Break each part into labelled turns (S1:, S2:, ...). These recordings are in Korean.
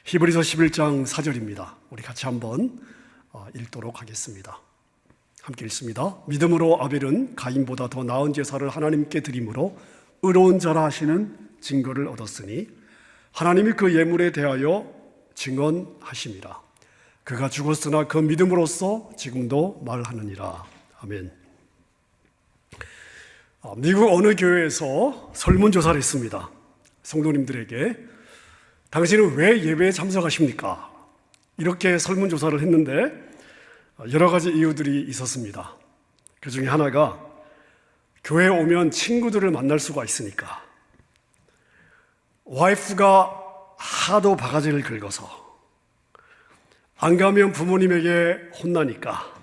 S1: 히브리서 11장 4절입니다. 우리 같이 한번 읽도록 하겠습니다. 함께 읽습니다. 믿음으로 아벨은 가인보다 더 나은 제사를 하나님께 드림으로 의로운 자라 하시는 증거를 얻었으니 하나님이 그 예물에 대하여 증언하심이라. 그가 죽었으나 그 믿음으로써 지금도 말하느니라. 아멘. 미국 어느 교회에서 설문조사를 했습니다. 성도님들에게 당신은 왜 예배에 참석하십니까? 이렇게 설문조사를 했는데 여러 가지 이유들이 있었습니다. 그 중에 하나가 교회에 오면 친구들을 만날 수가 있으니까, 와이프가 하도 바가지를 긁어서 안 가면 부모님에게 혼나니까,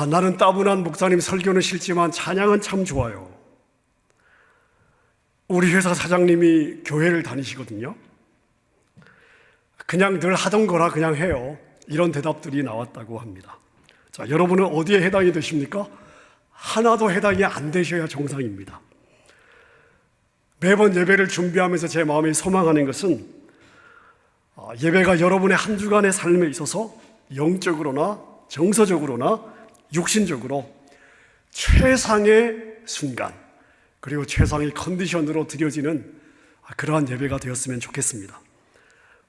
S1: 나는 따분한 목사님 설교는 싫지만 찬양은 참 좋아요. 우리 회사 사장님이 교회를 다니시거든요. 그냥 늘 하던 거라 그냥 해요. 이런 대답들이 나왔다고 합니다. 자, 여러분은 어디에 해당이 되십니까? 하나도 해당이 안 되셔야 정상입니다. 매번 예배를 준비하면서 제 마음이 소망하는 것은 예배가 여러분의 한 주간의 삶에 있어서 영적으로나 정서적으로나 육신적으로 최상의 순간, 그리고 최상의 컨디션으로 드려지는 그러한 예배가 되었으면 좋겠습니다.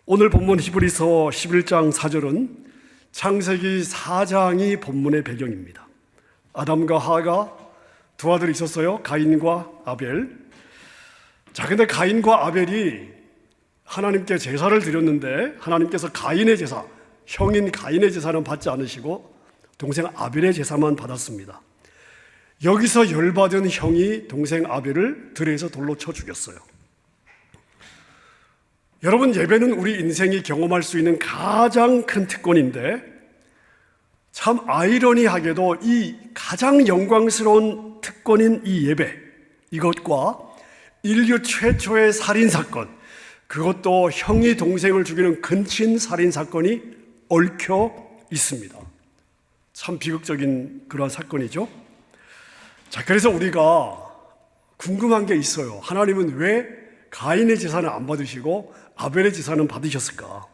S1: 오늘 본문 히브리서 11장 4절은 창세기 4장이 본문의 배경입니다. 아담과 하가 두 아들이 있었어요. 가인과 아벨. 자, 근데 가인과 아벨이 하나님께 제사를 드렸는데 하나님께서 가인의 제사, 형인 가인의 제사는 받지 않으시고 동생 아벨의 제사만 받았습니다. 여기서 열받은 형이 동생 아벨을 들에서 돌로 쳐 죽였어요. 여러분, 예배는 우리 인생이 경험할 수 있는 가장 큰 특권인데, 참 아이러니하게도 이 가장 영광스러운 특권인 이 예배, 이것과 인류 최초의 살인사건, 그것도 형이 동생을 죽이는 근친 살인사건이 얽혀 있습니다. 참 비극적인 그런 사건이죠. 자, 그래서 우리가 궁금한 게 있어요. 하나님은 왜 가인의 제사는 안 받으시고 아벨의 제사는 받으셨을까?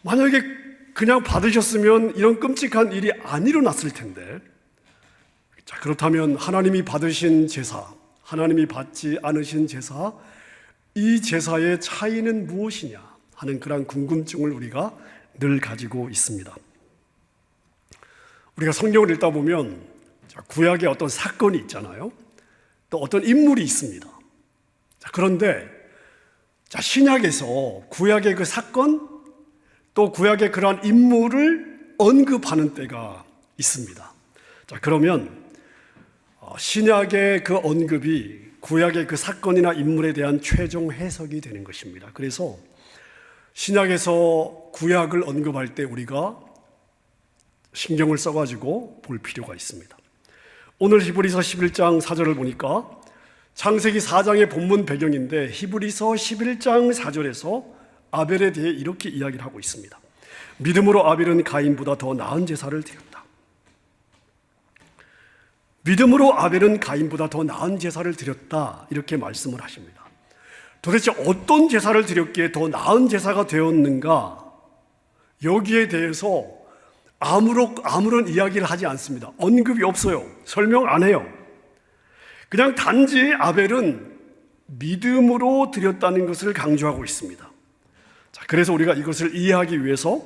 S1: 만약에 그냥 받으셨으면 이런 끔찍한 일이 안 일어났을 텐데, 자, 그렇다면 하나님이 받으신 제사, 하나님이 받지 않으신 제사, 이 제사의 차이는 무엇이냐 하는 그런 궁금증을 우리가 늘 가지고 있습니다. 우리가 성경을 읽다 보면 구약에 어떤 사건이 있잖아요. 또 어떤 인물이 있습니다. 자, 그런데 신약에서 구약의 그 사건, 또 구약의 그러한 인물을 언급하는 때가 있습니다. 자, 그러면 신약의 그 언급이 구약의 그 사건이나 인물에 대한 최종 해석이 되는 것입니다. 그래서 신약에서 구약을 언급할 때 우리가 신경을 써가지고 볼 필요가 있습니다. 오늘 히브리서 11장 4절을 보니까 창세기 4장의 본문 배경인데 히브리서 11장 4절에서 아벨에 대해 이렇게 이야기를 하고 있습니다. 믿음으로 아벨은 가인보다 더 나은 제사를 드렸다. 믿음으로 아벨은 가인보다 더 나은 제사를 드렸다, 이렇게 말씀을 하십니다. 도대체 어떤 제사를 드렸기에 더 나은 제사가 되었는가? 여기에 대해서 아무런 이야기를 하지 않습니다. 언급이 없어요. 설명 안 해요. 그냥 단지 아벨은 믿음으로 드렸다는 것을 강조하고 있습니다. 자, 그래서 우리가 이것을 이해하기 위해서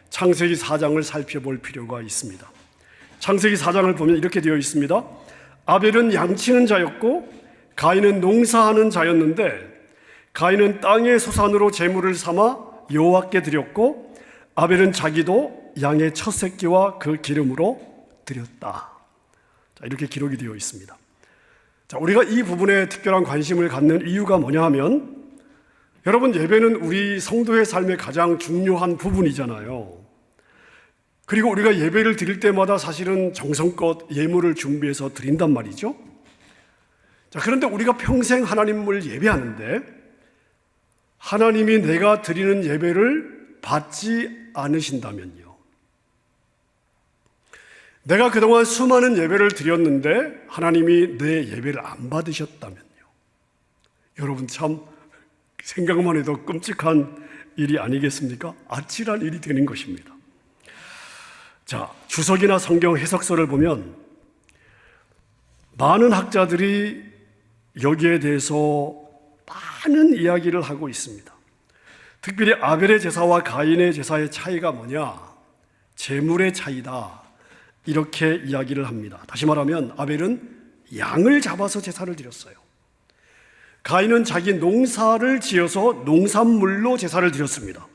S1: 창세기 4장을 살펴볼 필요가 있습니다. 창세기 4장을 보면 이렇게 되어 있습니다. 아벨은 양치는 자였고 가인은 농사하는 자였는데 가인은 땅의 소산으로 제물을 삼아 여호와께 드렸고 아벨은 자기도 양의 첫 새끼와 그 기름으로 드렸다. 자, 이렇게 기록이 되어 있습니다. 자, 우리가 이 부분에 특별한 관심을 갖는 이유가 뭐냐 하면, 여러분, 예배는 우리 성도의 삶의 가장 중요한 부분이잖아요. 그리고 우리가 예배를 드릴 때마다 사실은 정성껏 예물을 준비해서 드린단 말이죠. 자, 그런데 우리가 평생 하나님을 예배하는데 하나님이 내가 드리는 예배를 받지 않으신다면요, 내가 그동안 수많은 예배를 드렸는데 하나님이 내 예배를 안 받으셨다면요, 여러분 참 생각만 해도 끔찍한 일이 아니겠습니까? 아찔한 일이 되는 것입니다. 자, 주석이나 성경 해석서를 보면 많은 학자들이 여기에 대해서 많은 이야기를 하고 있습니다. 특별히 아벨의 제사와 가인의 제사의 차이가 뭐냐? 제물의 차이다. 이렇게 이야기를 합니다. 다시 말하면 아벨은 양을 잡아서 제사를 드렸어요. 가인은 자기 농사를 지어서 농산물로 제사를 드렸습니다.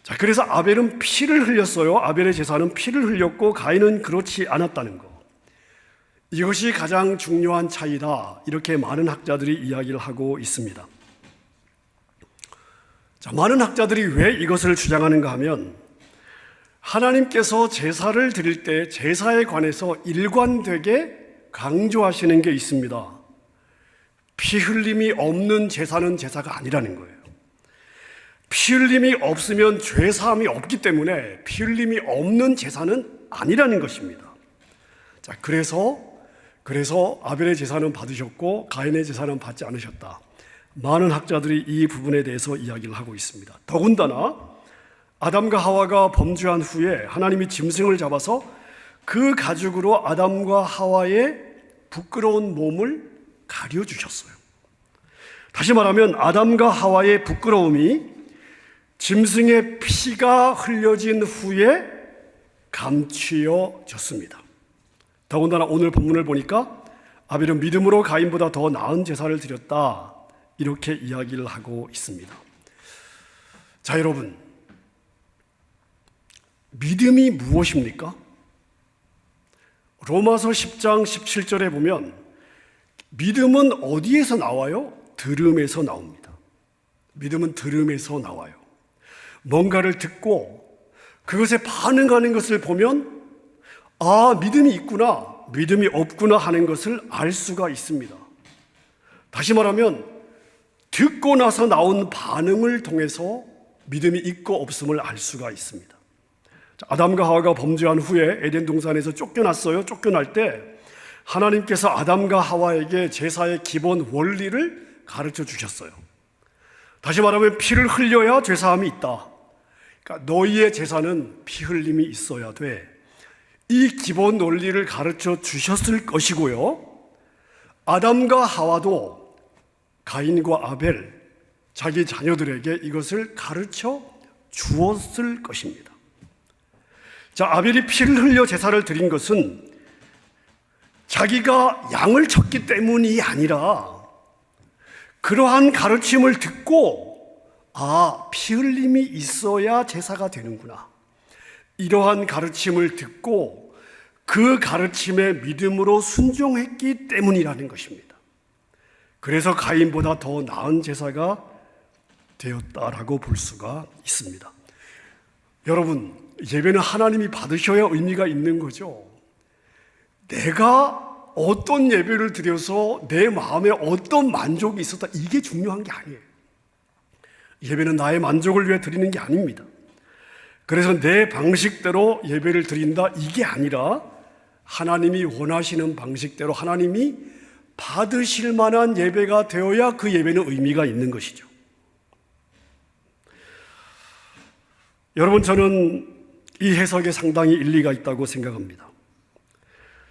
S1: 자, 그래서 아벨은 피를 흘렸어요. 아벨의 제사는 피를 흘렸고 가인은 그렇지 않았다는 거. 이것이 가장 중요한 차이다. 이렇게 많은 학자들이 이야기를 하고 있습니다. 자, 많은 학자들이 왜 이것을 주장하는가 하면 하나님께서 제사를 드릴 때 제사에 관해서 일관되게 강조하시는 게 있습니다. 피 흘림이 없는 제사는 제사가 아니라는 거예요. 피 흘림이 없으면 죄 사함이 없기 때문에 피 흘림이 없는 제사는 아니라는 것입니다. 자, 그래서 아벨의 제사는 받으셨고 가인의 제사는 받지 않으셨다. 많은 학자들이 이 부분에 대해서 이야기를 하고 있습니다. 더군다나 아담과 하와가 범죄한 후에 하나님이 짐승을 잡아서 그 가죽으로 아담과 하와의 부끄러운 몸을 가려주셨어요. 다시 말하면 아담과 하와의 부끄러움이 짐승의 피가 흘려진 후에 감추어졌습니다. 더군다나 오늘 본문을 보니까 아벨은 믿음으로 가인보다 더 나은 제사를 드렸다. 이렇게 이야기를 하고 있습니다. 자, 여러분, 믿음이 무엇입니까? 로마서 10장 17절에 보면 믿음은 어디에서 나와요? 들음에서 나옵니다. 믿음은 들음에서 나와요. 뭔가를 듣고 그것에 반응하는 것을 보면 아, 믿음이 있구나, 믿음이 없구나 하는 것을 알 수가 있습니다. 다시 말하면 듣고 나서 나온 반응을 통해서 믿음이 있고 없음을 알 수가 있습니다. 아담과 하와가 범죄한 후에 에덴 동산에서 쫓겨났어요. 쫓겨날 때 하나님께서 아담과 하와에게 제사의 기본 원리를 가르쳐 주셨어요. 다시 말하면 피를 흘려야 죄사함이 있다. 그러니까 너희의 제사는 피 흘림이 있어야 돼. 이 기본 논리를 가르쳐 주셨을 것이고요. 아담과 하와도 가인과 아벨, 자기 자녀들에게 이것을 가르쳐 주었을 것입니다. 자, 아벨이 피를 흘려 제사를 드린 것은 자기가 양을 쳤기 때문이 아니라 그러한 가르침을 듣고 아, 피 흘림이 있어야 제사가 되는구나. 이러한 가르침을 듣고 그 가르침에 믿음으로 순종했기 때문이라는 것입니다. 그래서 가인보다 더 나은 제사가 되었다라고 볼 수가 있습니다. 여러분, 예배는 하나님이 받으셔야 의미가 있는 거죠. 내가 어떤 예배를 드려서 내 마음에 어떤 만족이 있었다, 이게 중요한 게 아니에요. 예배는 나의 만족을 위해 드리는 게 아닙니다. 그래서 내 방식대로 예배를 드린다, 이게 아니라 하나님이 원하시는 방식대로 하나님이 받으실 만한 예배가 되어야 그 예배는 의미가 있는 것이죠. 여러분, 저는 이 해석에 상당히 일리가 있다고 생각합니다.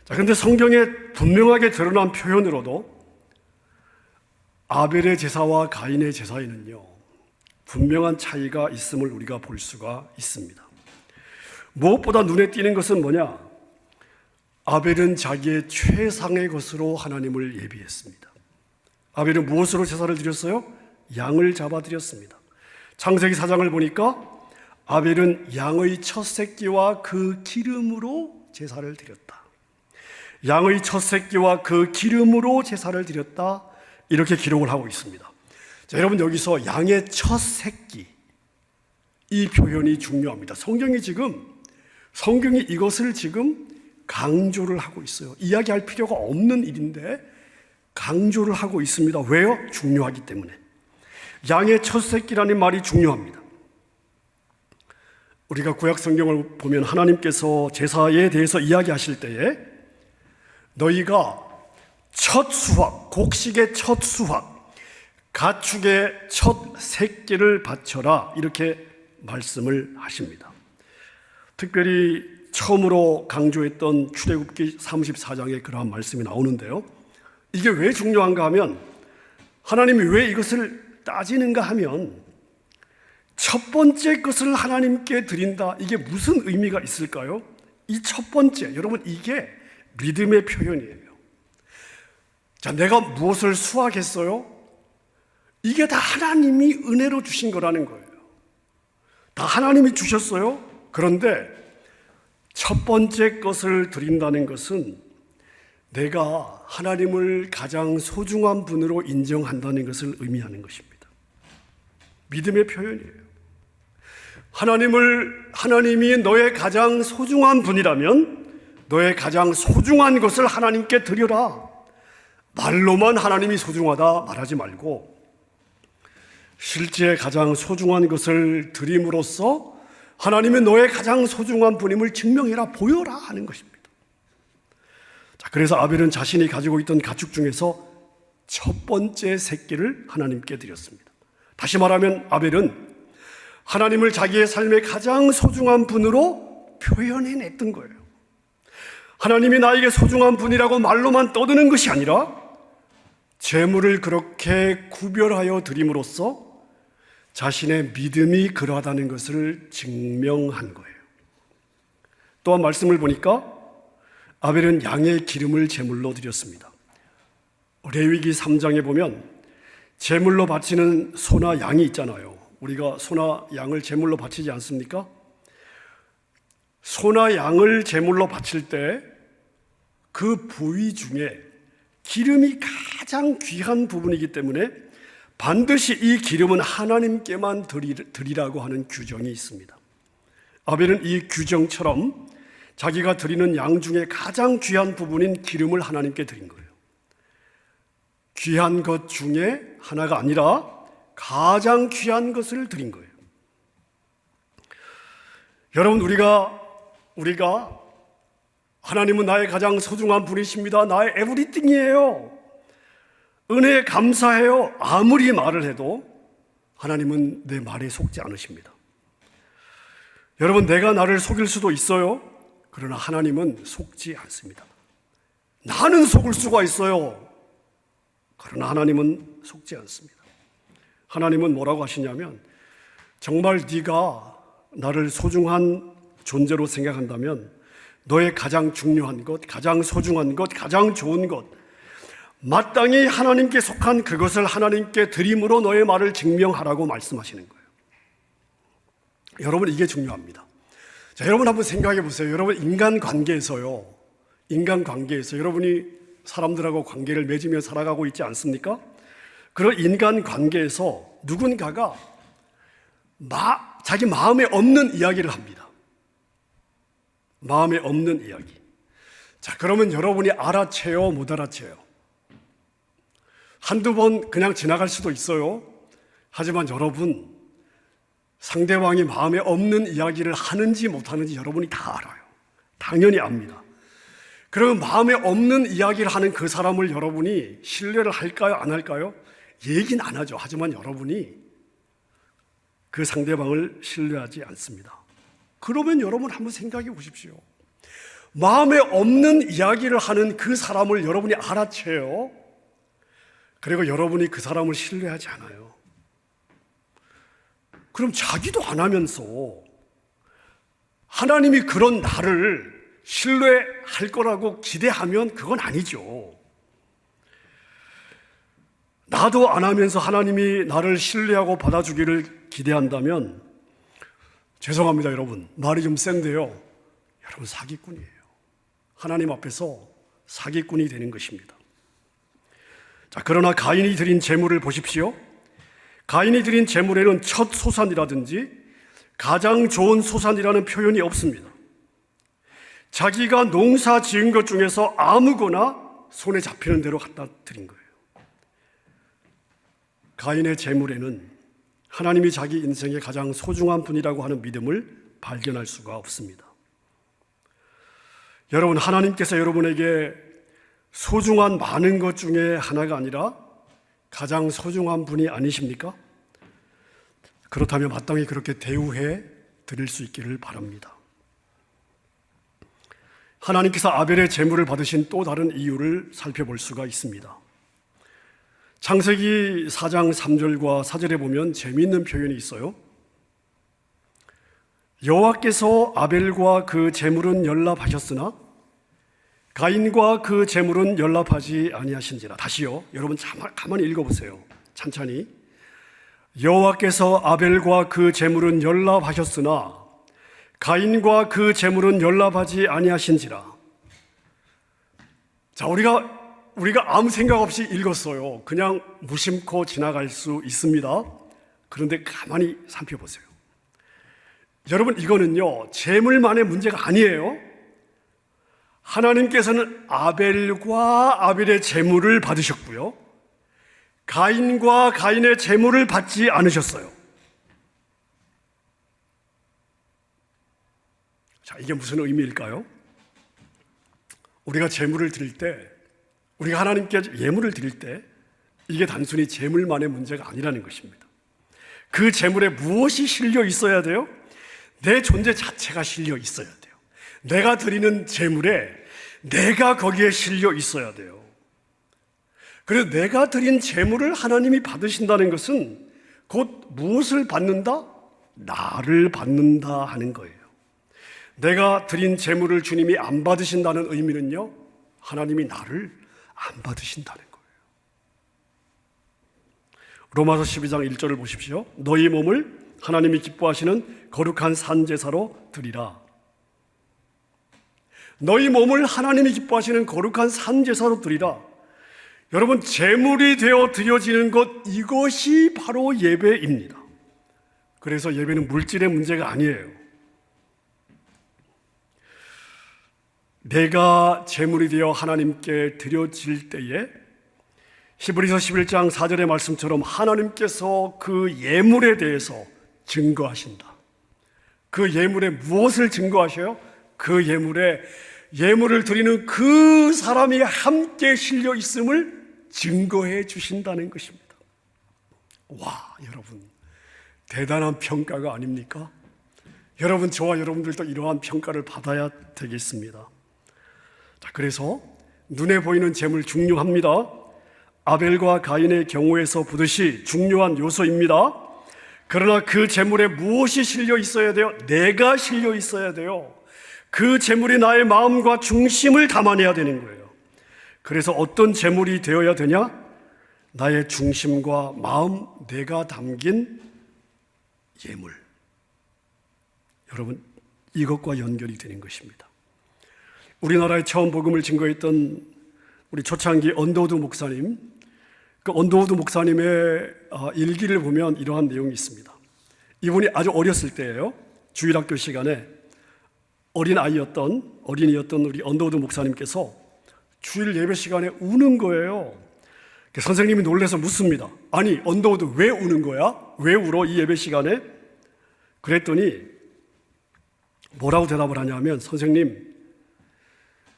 S1: 자, 그런데 성경에 분명하게 드러난 표현으로도 아벨의 제사와 가인의 제사에는요, 분명한 차이가 있음을 우리가 볼 수가 있습니다. 무엇보다 눈에 띄는 것은 뭐냐? 아벨은 자기의 최상의 것으로 하나님을 예비했습니다. 아벨은 무엇으로 제사를 드렸어요? 양을 잡아 드렸습니다. 창세기 4장을 보니까 아벨은 양의 첫 새끼와 그 기름으로 제사를 드렸다. 양의 첫 새끼와 그 기름으로 제사를 드렸다. 이렇게 기록을 하고 있습니다. 자, 여러분, 여기서 양의 첫 새끼, 이 표현이 중요합니다. 성경이 이것을 지금 강조를 하고 있어요. 이야기할 필요가 없는 일인데 강조를 하고 있습니다. 왜요? 중요하기 때문에. 양의 첫 새끼라는 말이 중요합니다. 우리가 구약 성경을 보면 하나님께서 제사에 대해서 이야기하실 때에 너희가 첫 수확, 곡식의 첫 수확, 가축의 첫 새끼를 바쳐라, 이렇게 말씀을 하십니다. 특별히 처음으로 강조했던 출애굽기 34장에 그러한 말씀이 나오는데요, 이게 왜 중요한가 하면, 하나님이 왜 이것을 따지는가 하면, 첫 번째 것을 하나님께 드린다, 이게 무슨 의미가 있을까요? 이 첫 번째, 여러분, 이게 믿음의 표현이에요. 자, 내가 무엇을 수확했어요? 이게 다 하나님이 은혜로 주신 거라는 거예요. 다 하나님이 주셨어요. 그런데 첫 번째 것을 드린다는 것은 내가 하나님을 가장 소중한 분으로 인정한다는 것을 의미하는 것입니다. 믿음의 표현이에요. 하나님이 너의 가장 소중한 분이라면 너의 가장 소중한 것을 하나님께 드려라. 말로만 하나님이 소중하다 말하지 말고 실제 가장 소중한 것을 드림으로써 하나님이 너의 가장 소중한 분임을 증명해라, 보여라 하는 것입니다. 자, 그래서 아벨은 자신이 가지고 있던 가축 중에서 첫 번째 새끼를 하나님께 드렸습니다. 다시 말하면 아벨은 하나님을 자기의 삶의 가장 소중한 분으로 표현해냈던 거예요. 하나님이 나에게 소중한 분이라고 말로만 떠드는 것이 아니라 재물을 그렇게 구별하여 드림으로써 자신의 믿음이 그러하다는 것을 증명한 거예요. 또한 말씀을 보니까 아벨은 양의 기름을 제물로 드렸습니다. 레위기 3장에 보면 제물로 바치는 소나 양이 있잖아요. 우리가 소나 양을 제물로 바치지 않습니까? 소나 양을 제물로 바칠 때 그 부위 중에 기름이 가장 귀한 부분이기 때문에 반드시 이 기름은 하나님께만 드리라고 하는 규정이 있습니다. 아벨은 이 규정처럼 자기가 드리는 양 중에 가장 귀한 부분인 기름을 하나님께 드린 거예요. 귀한 것 중에 하나가 아니라 가장 귀한 것을 드린 거예요. 여러분, 우리가 하나님은 나의 가장 소중한 분이십니다, 나의 에브리띵이에요, 은혜에 감사해요, 아무리 말을 해도 하나님은 내 말에 속지 않으십니다. 여러분, 내가 나를 속일 수도 있어요. 그러나 하나님은 속지 않습니다. 나는 속을 수가 있어요. 그러나 하나님은 속지 않습니다. 하나님은 뭐라고 하시냐면, 정말 네가 나를 소중한 존재로 생각한다면 너의 가장 중요한 것, 가장 소중한 것, 가장 좋은 것, 마땅히 하나님께 속한 그것을 하나님께 드림으로 너의 말을 증명하라고 말씀하시는 거예요. 여러분, 이게 중요합니다. 자, 여러분 한번 생각해 보세요. 여러분, 인간관계에서 여러분이 사람들하고 관계를 맺으며 살아가고 있지 않습니까? 그런 인간관계에서 누군가가 자기 마음에 없는 이야기를 합니다. 마음에 없는 이야기. 자, 그러면 여러분이 알아채요, 못 알아채요? 한두 번 그냥 지나갈 수도 있어요. 하지만 여러분, 상대방이 마음에 없는 이야기를 하는지 못하는지 여러분이 다 알아요. 당연히 압니다. 그러면 마음에 없는 이야기를 하는 그 사람을 여러분이 신뢰를 할까요, 안 할까요? 얘기는 안 하죠. 하지만 여러분이 그 상대방을 신뢰하지 않습니다. 그러면 여러분 한번 생각해 보십시오. 마음에 없는 이야기를 하는 그 사람을 여러분이 알아채요. 그리고 여러분이 그 사람을 신뢰하지 않아요. 그럼 자기도 안 하면서 하나님이 그런 나를 신뢰할 거라고 기대하면 그건 아니죠. 나도 안 하면서 하나님이 나를 신뢰하고 받아주기를 기대한다면, 죄송합니다 여러분, 말이 좀 센데요, 여러분 사기꾼이에요. 하나님 앞에서 사기꾼이 되는 것입니다. 자, 그러나 가인이 드린 제물을 보십시오. 가인이 드린 제물에는 첫 소산이라든지 가장 좋은 소산이라는 표현이 없습니다. 자기가 농사 지은 것 중에서 아무거나 손에 잡히는 대로 갖다 드린 거예요. 가인의 제물에는 하나님이 자기 인생의 가장 소중한 분이라고 하는 믿음을 발견할 수가 없습니다. 여러분, 하나님께서 여러분에게 소중한 많은 것 중에 하나가 아니라 가장 소중한 분이 아니십니까? 그렇다면 마땅히 그렇게 대우해 드릴 수 있기를 바랍니다. 하나님께서 아벨의 제물을 받으신 또 다른 이유를 살펴볼 수가 있습니다. 창세기 4장 3절과 4절에 보면 재미있는 표현이 있어요. 여호와께서 아벨과 그 제물은 연락하셨으나 가인과 그 제물은 연락하지 아니하신지라. 다시요. 여러분 가만히 읽어보세요. 찬찬히. 여호와께서 아벨과 그 제물은 연락하셨으나 가인과 그 제물은 연락하지 아니하신지라. 자, 우리가 아무 생각 없이 읽었어요. 그냥 무심코 지나갈 수 있습니다. 그런데 가만히 살펴보세요. 여러분, 이거는요, 제물만의 문제가 아니에요. 하나님께서는 아벨과 아벨의 제물을 받으셨고요, 가인과 가인의 제물을 받지 않으셨어요. 자, 이게 무슨 의미일까요? 우리가 제물을 드릴 때, 우리가 하나님께 예물을 드릴 때 이게 단순히 제물만의 문제가 아니라는 것입니다. 그 제물에 무엇이 실려 있어야 돼요? 내 존재 자체가 실려 있어야 돼요. 내가 드리는 제물에 내가 거기에 실려 있어야 돼요. 그래서 내가 드린 제물을 하나님이 받으신다는 것은 곧 무엇을 받는다? 나를 받는다 하는 거예요. 내가 드린 제물을 주님이 안 받으신다는 의미는요, 하나님이 나를 안 받으신다는 거예요. 로마서 12장 1절을 보십시오. 너희 몸을 하나님이 기뻐하시는 거룩한 산제사로 드리라. 너희 몸을 하나님이 기뻐하시는 거룩한 산제사로 드리라. 여러분, 제물이 되어 드려지는 것, 이것이 바로 예배입니다. 그래서 예배는 물질의 문제가 아니에요. 내가 제물이 되어 하나님께 드려질 때에 히브리서 11장 4절의 말씀처럼 하나님께서 그 예물에 대해서 증거하신다. 그 예물에 무엇을 증거하셔요? 그 예물에 예물을 드리는 그 사람이 함께 실려 있음을 증거해 주신다는 것입니다. 와, 여러분, 대단한 평가가 아닙니까? 여러분, 저와 여러분들도 이러한 평가를 받아야 되겠습니다. 자, 그래서 눈에 보이는 제물 중요합니다. 아벨과 가인의 경우에서 보듯이 중요한 요소입니다. 그러나 그 제물에 무엇이 실려 있어야 돼요? 내가 실려 있어야 돼요. 그 제물이 나의 마음과 중심을 담아내야 되는 거예요. 그래서 어떤 제물이 되어야 되냐? 나의 중심과 마음, 내가 담긴 예물. 여러분, 이것과 연결이 되는 것입니다. 우리나라에 처음 복음을 증거했던 우리 초창기 언더우드 목사님, 그 언더우드 목사님의 일기를 보면 이러한 내용이 있습니다. 이분이 아주 어렸을 때예요. 주일학교 시간에 어린이였던 우리 언더우드 목사님께서 주일 예배 시간에 우는 거예요. 선생님이 놀라서 묻습니다. 아니, 언더우드 왜 우는 거야? 왜 울어? 이 예배 시간에? 그랬더니 뭐라고 대답을 하냐면, 선생님,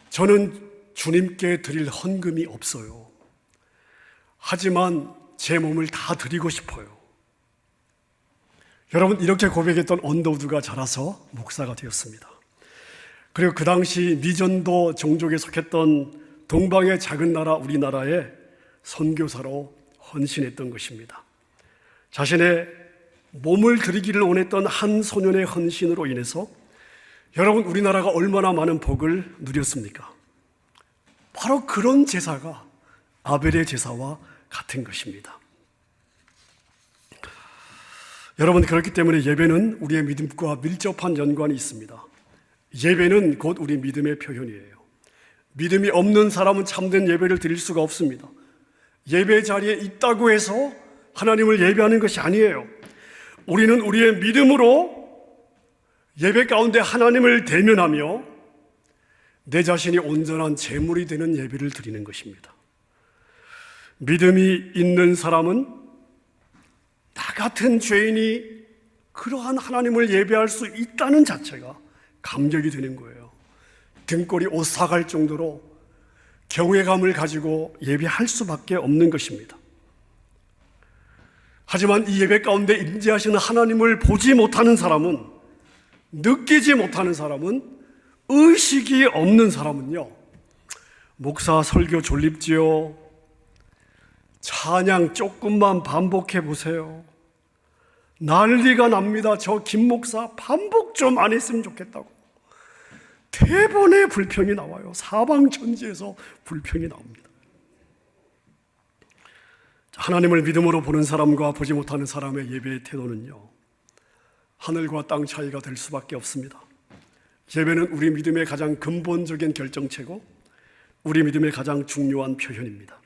S1: 저는 주님께 드릴 헌금이 없어요. 하지만 제 몸을 다 드리고 싶어요. 여러분, 이렇게 고백했던 언더우드가 자라서 목사가 되었습니다. 그리고 그 당시 미전도 종족에 속했던 동방의 작은 나라 우리나라에 선교사로 헌신했던 것입니다. 자신의 몸을 드리기를 원했던 한 소년의 헌신으로 인해서 여러분, 우리나라가 얼마나 많은 복을 누렸습니까? 바로 그런 제사가 아벨의 제사와 같은 것입니다. 여러분, 그렇기 때문에 예배는 우리의 믿음과 밀접한 연관이 있습니다. 예배는 곧 우리 믿음의 표현이에요. 믿음이 없는 사람은 참된 예배를 드릴 수가 없습니다. 예배 자리에 있다고 해서 하나님을 예배하는 것이 아니에요. 우리는 우리의 믿음으로 예배 가운데 하나님을 대면하며 내 자신이 온전한 제물이 되는 예배를 드리는 것입니다. 믿음이 있는 사람은 나 같은 죄인이 그러한 하나님을 예배할 수 있다는 자체가 감격이 되는 거예요. 등골이 오싹할 정도로 경외감을 가지고 예배할 수밖에 없는 것입니다. 하지만 이 예배 가운데 임재하시는 하나님을 보지 못하는 사람은, 느끼지 못하는 사람은, 의식이 없는 사람은요, 목사 설교 졸립지요? 찬양 조금만 반복해 보세요. 난리가 납니다. 저 김 목사 반복 좀 안 했으면 좋겠다고. 대번에 불평이 나와요. 사방천지에서 불평이 나옵니다. 하나님을 믿음으로 보는 사람과 보지 못하는 사람의 예배의 태도는요, 하늘과 땅 차이가 될 수밖에 없습니다. 예배는 우리 믿음의 가장 근본적인 결정체고 우리 믿음의 가장 중요한 표현입니다.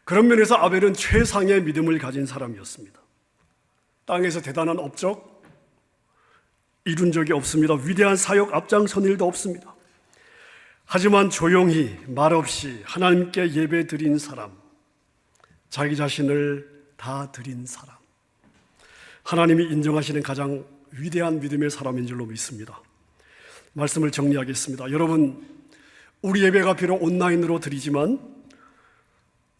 S1: 그런 면에서 아벨은 최상의 믿음을 가진 사람이었습니다. 땅에서 대단한 업적 이룬 적이 없습니다. 위대한 사역 앞장선 일도 없습니다. 하지만 조용히 말없이 하나님께 예배 드린 사람, 자기 자신을 다 드린 사람, 하나님이 인정하시는 가장 위대한 믿음의 사람인 줄로 믿습니다. 말씀을 정리하겠습니다. 여러분, 우리 예배가 비록 온라인으로 드리지만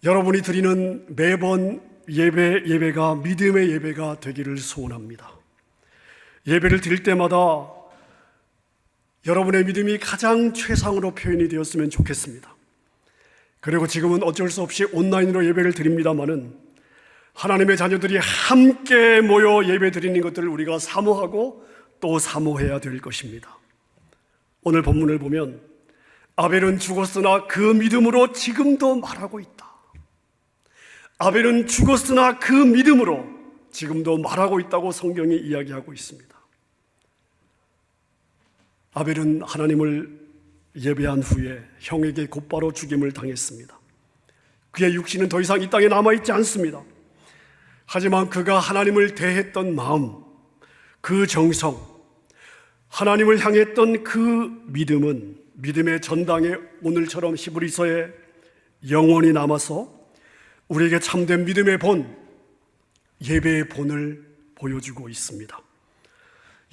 S1: 여러분이 드리는 매번 예배가 믿음의 예배가 되기를 소원합니다. 예배를 드릴 때마다 여러분의 믿음이 가장 최상으로 표현이 되었으면 좋겠습니다. 그리고 지금은 어쩔 수 없이 온라인으로 예배를 드립니다마는 하나님의 자녀들이 함께 모여 예배 드리는 것들을 우리가 사모하고 또 사모해야 될 것입니다. 오늘 본문을 보면 아벨은 죽었으나 그 믿음으로 지금도 말하고 있다. 아벨은 죽었으나 그 믿음으로 지금도 말하고 있다고 성경이 이야기하고 있습니다. 아벨은 하나님을 예배한 후에 형에게 곧바로 죽임을 당했습니다. 그의 육신은 더 이상 이 땅에 남아있지 않습니다. 하지만 그가 하나님을 대했던 마음, 그 정성, 하나님을 향했던 그 믿음은 믿음의 전당에 오늘처럼 히브리서에 영원히 남아서 우리에게 참된 믿음의 본, 예배의 본을 보여주고 있습니다.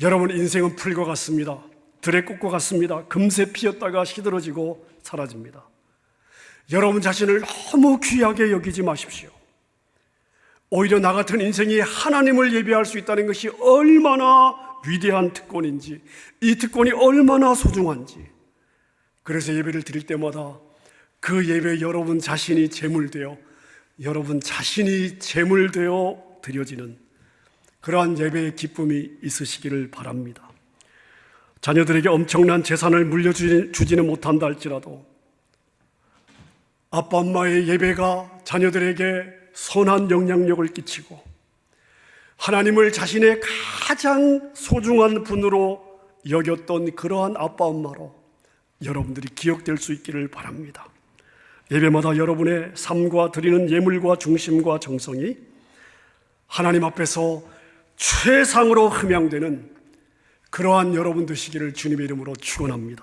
S1: 여러분, 인생은 풀과 같습니다. 들의 꽃과 같습니다. 금세 피었다가 시들어지고 사라집니다. 여러분 자신을 너무 귀하게 여기지 마십시오. 오히려 나 같은 인생이 하나님을 예배할 수 있다는 것이 얼마나 위대한 특권인지, 이 특권이 얼마나 소중한지, 그래서 예배를 드릴 때마다 그 예배에 여러분 자신이 제물되어 드려지는 그러한 예배의 기쁨이 있으시기를 바랍니다. 자녀들에게 엄청난 재산을 물려주지는 못한다 할지라도 아빠 엄마의 예배가 자녀들에게 선한 영향력을 끼치고 하나님을 자신의 가장 소중한 분으로 여겼던 그러한 아빠 엄마로 여러분들이 기억될 수 있기를 바랍니다. 예배마다 여러분의 삶과 드리는 예물과 중심과 정성이 하나님 앞에서 최상으로 흠양되는 그러한 여러분 되시기를 주님의 이름으로 축원합니다.